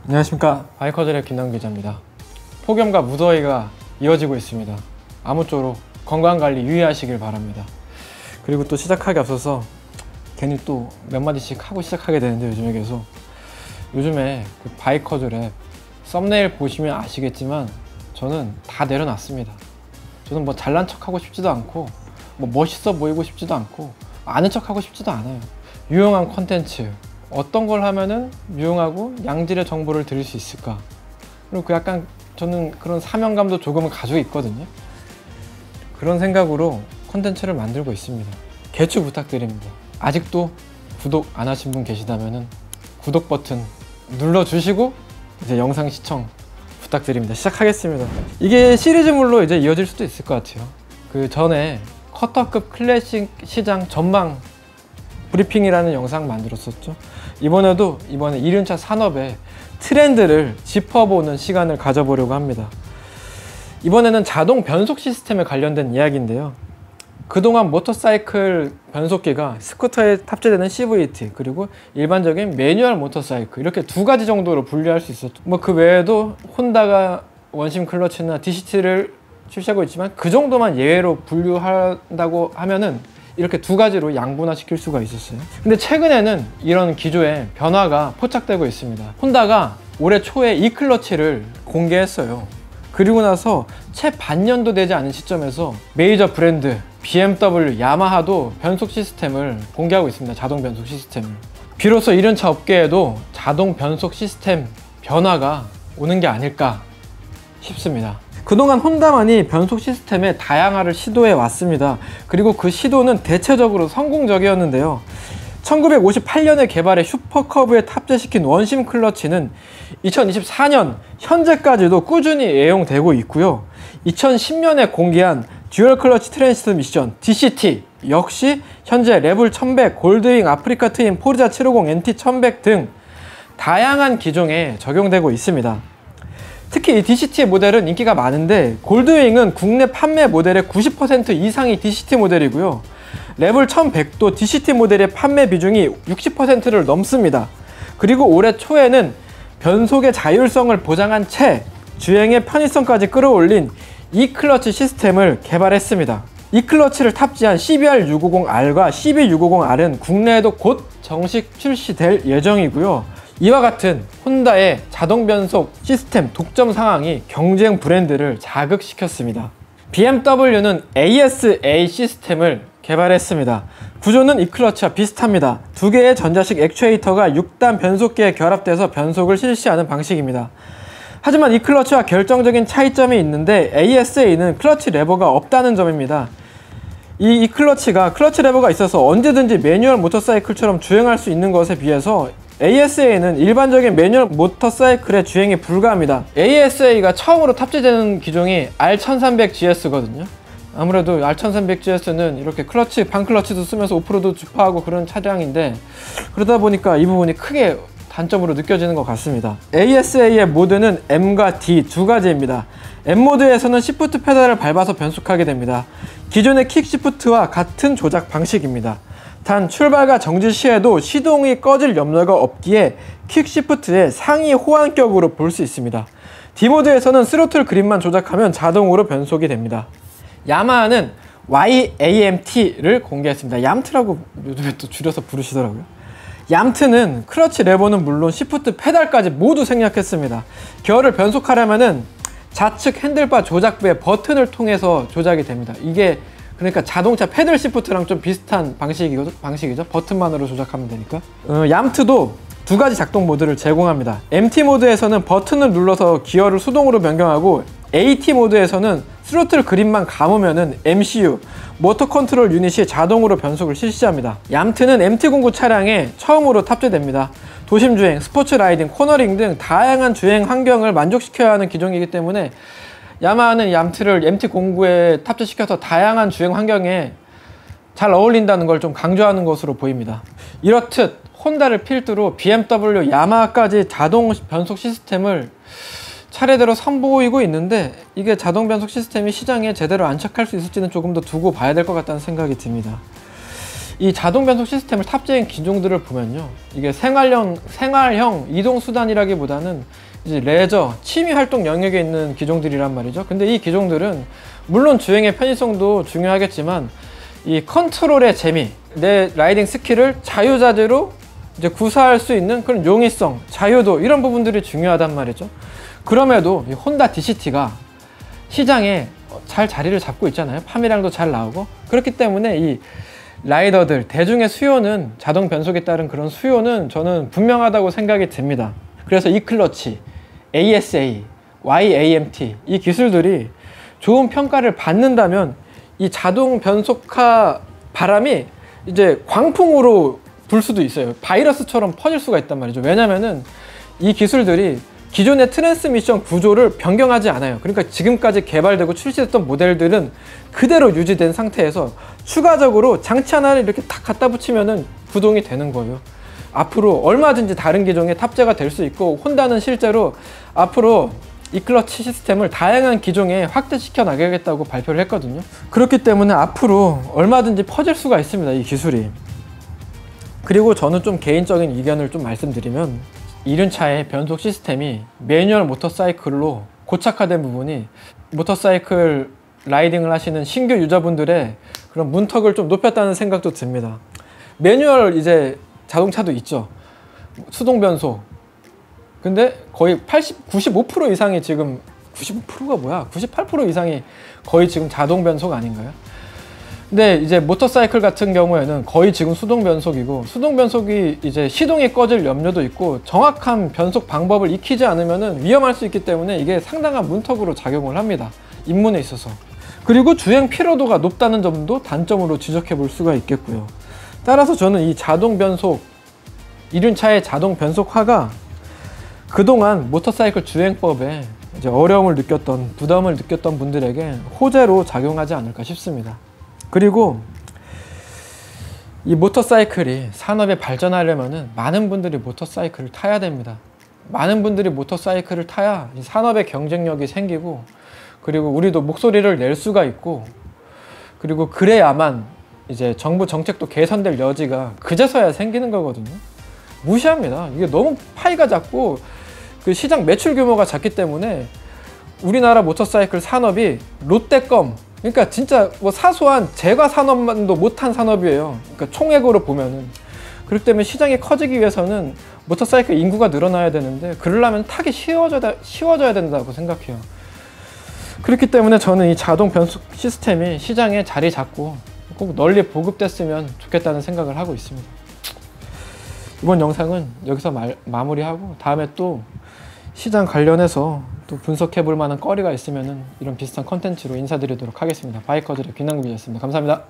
안녕하십니까, 바이커즈의 김남 기자입니다. 폭염과 무더위가 이어지고 있습니다. 아무쪼록 건강관리 유의하시길 바랍니다. 그리고 또 시작하기 앞서서 괜히 또 몇 마디씩 하고 시작하게 되는데 요즘에 그 바이커즈 랩 썸네일 보시면 아시겠지만 저는 다 내려놨습니다. 저는 뭐 잘난 척하고 싶지도 않고 뭐 멋있어 보이고 싶지도 않고 아는 척하고 싶지도 않아요. 유용한 콘텐츠, 어떤 걸 하면은 유용하고 양질의 정보를 드릴 수 있을까, 그리고 약간 저는 그런 사명감도 조금은 가지고 있거든요. 그런 생각으로 콘텐츠를 만들고 있습니다. 개추 부탁드립니다. 아직도 구독 안 하신 분 계시다면은 구독 버튼 눌러주시고 이제 영상 시청 부탁드립니다. 시작하겠습니다. 이게 시리즈물로 이제 이어질 수도 있을 것 같아요. 그 전에 커터급 클래식 시장 전망 브리핑이라는 영상 만들었었죠. 이번에 1년차 산업의 트렌드를 짚어보는 시간을 가져보려고 합니다. 이번에는 자동 변속 시스템에 관련된 이야기인데요. 그동안 모터사이클 변속기가 스쿠터에 탑재되는 CVT 그리고 일반적인 매뉴얼 모터사이클, 이렇게 두 가지 정도로 분류할 수 있었죠. 뭐 그 외에도 혼다가 원심 클러치나 DCT를 출시하고 있지만 그 정도만 예외로 분류한다고 하면은 이렇게 두 가지로 양분화시킬 수가 있었어요. 근데 최근에는 이런 기조에 변화가 포착되고 있습니다. 혼다가 올해 초에 E-클러치를 공개했어요. 그리고 나서 채 반년도 되지 않은 시점에서 메이저 브랜드 BMW, 야마하도 변속 시스템을 공개하고 있습니다. 자동 변속 시스템을. 비로소 1년차 업계에도 자동 변속 시스템 변화가 오는 게 아닐까 싶습니다. 그동안 혼다만이 변속 시스템의 다양화를 시도해 왔습니다. 그리고 그 시도는 대체적으로 성공적이었는데요. 1958년에 개발해 슈퍼커브에 탑재시킨 원심 클러치는 2024년 현재까지도 꾸준히 애용되고 있고요. 2010년에 공개한 듀얼 클러치 트랜스미션 DCT 역시 현재 레블 1100, 골드윙, 아프리카 트윈, 포르자 750, NT 1100 등 다양한 기종에 적용되고 있습니다. 특히 이 DCT 모델은 인기가 많은데 골드윙은 국내 판매 모델의 90% 이상이 DCT 모델이고요. 레벨 1100도 DCT 모델의 판매 비중이 60%를 넘습니다. 그리고 올해 초에는 변속의 자율성을 보장한 채 주행의 편의성까지 끌어올린 E-클러치 시스템을 개발했습니다. E-클러치를 탑재한 CBR650R과 CB650R은 국내에도 곧 정식 출시될 예정이고요. 이와 같은 혼다의 자동 변속 시스템 독점 상황이 경쟁 브랜드를 자극시켰습니다. BMW는 ASA 시스템을 개발했습니다. 구조는 E-클러치와 비슷합니다. 두 개의 전자식 액추에이터가 6단 변속기에 결합돼서 변속을 실시하는 방식입니다. 하지만 E-클러치와 결정적인 차이점이 있는데 ASA는 클러치 레버가 없다는 점입니다. 이 E-클러치가 클러치 레버가 있어서 언제든지 매뉴얼 모터사이클처럼 주행할 수 있는 것에 비해서 ASA는 일반적인 매뉴얼 모터사이클의 주행이 불가합니다. ASA가 처음으로 탑재되는 기종이 R1300GS거든요. 아무래도 R1300GS는 이렇게 클러치, 반클러치도 쓰면서 오프로드 주파하고 그런 차량인데, 그러다 보니까 이 부분이 크게 단점으로 느껴지는 것 같습니다. ASA의 모드는 M과 D 두 가지입니다. M 모드에서는 시프트 페달을 밟아서 변속하게 됩니다. 기존의 킥 시프트와 같은 조작 방식입니다. 단 출발과 정지 시에도 시동이 꺼질 염려가 없기에 퀵 시프트의 상위 호환격으로 볼 수 있습니다. D모드에서는 스로틀 그립만 조작하면 자동으로 변속이 됩니다. 야마하는 YAMT를 공개했습니다. 얌트라고 요즘에 또 줄여서 부르시더라고요. 얌트는 클러치 레버는 물론 시프트 페달까지 모두 생략했습니다. 기어를 변속하려면은 좌측 핸들바 조작부의 버튼을 통해서 조작이 됩니다. 이게 그러니까 자동차 패들 시프트랑 좀 비슷한 방식이죠. 버튼만으로 조작하면 되니까. 얌트도 두 가지 작동 모드를 제공합니다. MT 모드에서는 버튼을 눌러서 기어를 수동으로 변경하고, AT 모드에서는 스로틀 그립만 감으면은 MCU, 모터 컨트롤 유닛이 자동으로 변속을 실시합니다. 얌트는 MT09 차량에 처음으로 탑재됩니다. 도심 주행, 스포츠 라이딩, 코너링 등 다양한 주행 환경을 만족시켜야 하는 기종이기 때문에 야마하는 얌트를 MT09에 탑재시켜서 다양한 주행 환경에 잘 어울린다는 걸 좀 강조하는 것으로 보입니다. 이렇듯 혼다를 필두로 BMW, 야마하까지 자동 변속 시스템을 차례대로 선보이고 있는데, 이게 자동 변속 시스템이 시장에 제대로 안착할 수 있을지는 조금 더 두고 봐야 될 것 같다는 생각이 듭니다. 이 자동 변속 시스템을 탑재한 기종들을 보면요, 이게 생활형 이동 수단이라기보다는 이제 레저, 취미 활동 영역에 있는 기종들이란 말이죠. 근데 이 기종들은 물론 주행의 편의성도 중요하겠지만 이 컨트롤의 재미, 내 라이딩 스킬을 자유자재로 이제 구사할 수 있는 그런 용이성, 자유도, 이런 부분들이 중요하단 말이죠. 그럼에도 이 혼다 DCT가 시장에 잘 자리를 잡고 있잖아요. 판매량도 잘 나오고. 그렇기 때문에 이 라이더들, 대중의 수요는, 자동 변속에 따른 그런 수요는 저는 분명하다고 생각이 듭니다. 그래서 이클러치, ASA, YAMT 이 기술들이 좋은 평가를 받는다면 이 자동 변속화 바람이 이제 광풍으로 불 수도 있어요. 바이러스처럼 퍼질 수가 있단 말이죠. 왜냐면은 이 기술들이 기존의 트랜스미션 구조를 변경하지 않아요. 그러니까 지금까지 개발되고 출시됐던 모델들은 그대로 유지된 상태에서 추가적으로 장치 하나를 이렇게 탁 갖다 붙이면은 구동이 되는 거예요. 앞으로 얼마든지 다른 기종에 탑재가 될 수 있고, 혼다는 실제로 앞으로 이 클러치 시스템을 다양한 기종에 확대시켜 나가겠다고 발표를 했거든요. 그렇기 때문에 앞으로 얼마든지 퍼질 수가 있습니다, 이 기술이. 그리고 저는 좀 개인적인 의견을 좀 말씀드리면, 이륜차의 변속 시스템이 매뉴얼 모터사이클로 고착화된 부분이 모터사이클 라이딩을 하시는 신규 유저분들의 그런 문턱을 좀 높였다는 생각도 듭니다. 매뉴얼 이제 자동차도 있죠. 수동 변속. 근데 거의 95% 이상이 지금, 95%가 뭐야? 98% 이상이 거의 지금 자동 변속 아닌가요? 근데 이제 모터사이클 같은 경우에는 거의 지금 수동 변속이고, 수동 변속이 이제 시동이 꺼질 염려도 있고, 정확한 변속 방법을 익히지 않으면 위험할 수 있기 때문에 이게 상당한 문턱으로 작용을 합니다, 입문에 있어서. 그리고 주행 피로도가 높다는 점도 단점으로 지적해 볼 수가 있겠고요. 따라서 저는 이 자동 변속, 이륜차의 자동 변속화가 그동안 모터사이클 주행법에 이제 어려움을 느꼈던, 부담을 느꼈던 분들에게 호재로 작용하지 않을까 싶습니다. 그리고 이 모터사이클이 산업에 발전하려면 많은 분들이 모터사이클을 타야 됩니다. 많은 분들이 모터사이클을 타야 이 산업의 경쟁력이 생기고, 그리고 우리도 목소리를 낼 수가 있고, 그리고 그래야만 이제 정부 정책도 개선될 여지가 그제서야 생기는 거거든요. 무시합니다. 이게 너무 파이가 작고 그 시장 매출 규모가 작기 때문에 우리나라 모터사이클 산업이 롯데껌, 그러니까 진짜 뭐 사소한 제과 산업만도 못한 산업이에요. 그러니까 총액으로 보면은. 그렇기 때문에 시장이 커지기 위해서는 모터사이클 인구가 늘어나야 되는데, 그러려면 타기 쉬워져야 된다고 생각해요. 그렇기 때문에 저는 이 자동 변속 시스템이 시장에 자리 잡고 꼭 널리 보급됐으면 좋겠다는 생각을 하고 있습니다. 이번 영상은 여기서 마무리하고, 다음에 또 시장 관련해서 또 분석해 볼 만한 거리가 있으면 이런 비슷한 컨텐츠로 인사드리도록 하겠습니다. 바이커즈의 김남국이었습니다. 감사합니다.